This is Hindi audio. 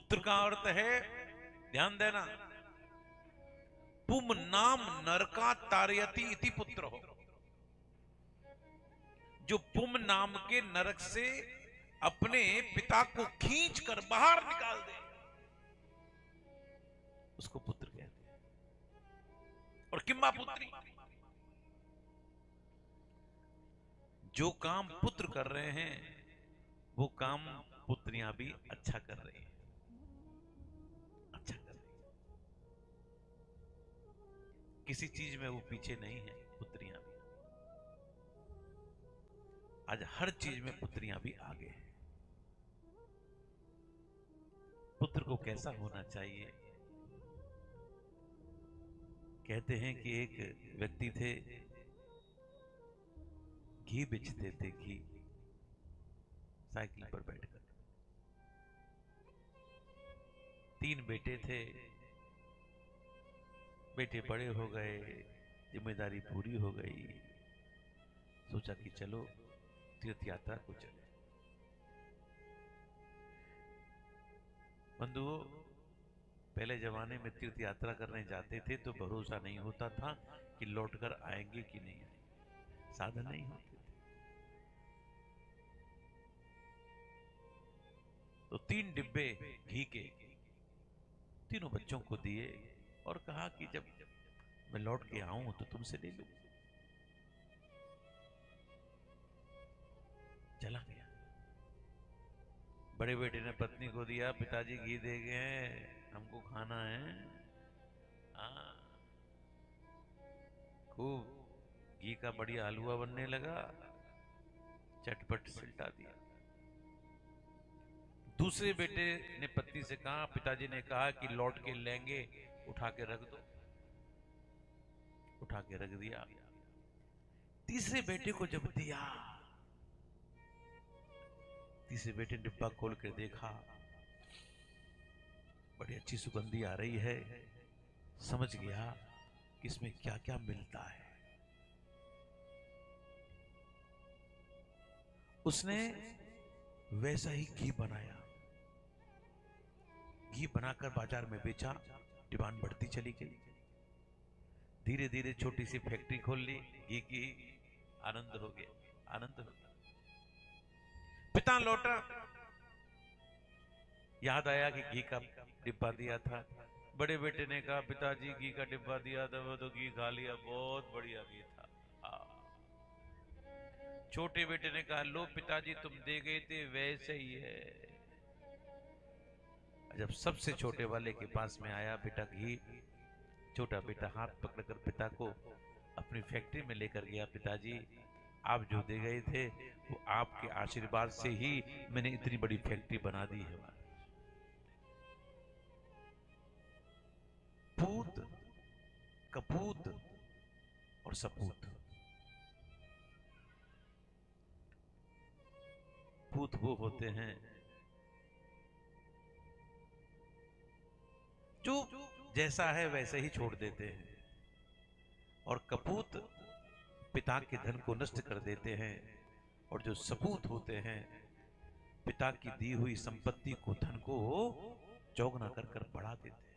पुत्र का अर्थ है, ध्यान देना, पुम नाम नरका तारयति इति पुत्र हो। जो पुम नाम के नरक से अपने पिता को खींच कर बाहर निकाल दे, उसको पुत्र कहते हैं। और किम्बा पुत्री, जो काम पुत्र कर रहे हैं वो काम पुत्रियां भी अच्छा कर रही हैं, अच्छा कर रही हैं। किसी चीज में वो पीछे नहीं है, पुत्रियां भी। आज हर चीज में पुत्रियां भी आगे हैं। पुत्र को कैसा होना चाहिए? कहते हैं कि एक व्यक्ति थे, घी बेचते थे, घी, साइकिल पर बैठकर। 3 बेटे थे, बेटे बड़े हो गए, जिम्मेदारी पूरी हो गई, सोचा कि चलो तीर्थ यात्रा को चले। बंधुओं, पहले जमाने में तीर्थ यात्रा करने जाते थे तो भरोसा नहीं होता था कि लौटकर आएंगे कि नहीं आएंगे, साधन नहीं होते थे। तो 3 डिब्बे घी के तीनों बच्चों को दिए और कहा कि जब मैं लौट के आऊं तो तुमसे ले लूं। चला गया। बड़े बेटे ने पत्नी को दिया, पिताजी घी दे गए हैं, हमको खाना है। हाँ, खूब घी का बढ़िया हलवा बनने लगा, चटपट सिलटा दिया। दूसरे बेटे ने पत्नी से कहा, पिताजी ने कहा कि लौट के लेंगे, उठा के रख दो। उठा के रख दिया। तीसरे बेटे को जब दिया, तीसरे बेटे ने डिब्बा खोल कर देखा, बड़ी अच्छी सुगंधी आ रही है। समझ गया कि इसमें क्या क्या मिलता है। उसने वैसा ही घी बनाया, घी बनाकर बाजार में बेचा, डिमांड बढ़ती चली गई। धीरे धीरे छोटी सी फैक्ट्री खोल ली घी की। आनंद हो गया, आनंद हो गया। पिता लौटा, याद आया कि घी का डिब्बा दिया था। बड़े बेटे ने कहा, पिताजी घी का डिब्बा दिया था, वो तो घी खा लिया, बहुत बढ़िया घी था। छोटे बेटे ने कहा, लो पिताजी तुम दे गए थे वैसे ही है। जब सबसे छोटे वाले के पास में आया बेटा घी, छोटा बेटा हाथ पकड़कर पिता को अपनी फैक्ट्री में लेकर गया। पिताजी, आप जो दे गए थे वो आपके आशीर्वाद से ही मैंने इतनी बड़ी फैक्ट्री बना दी है। पूत, कपूत और सपूत। पूत वो होते हैं जो जैसा है वैसे ही छोड़ देते हैं, और कपूत पिता के धन को नष्ट कर देते हैं, और जो सपूत होते हैं पिता की दी हुई संपत्ति को, धन को चौगुना कर बढ़ा देते हैं।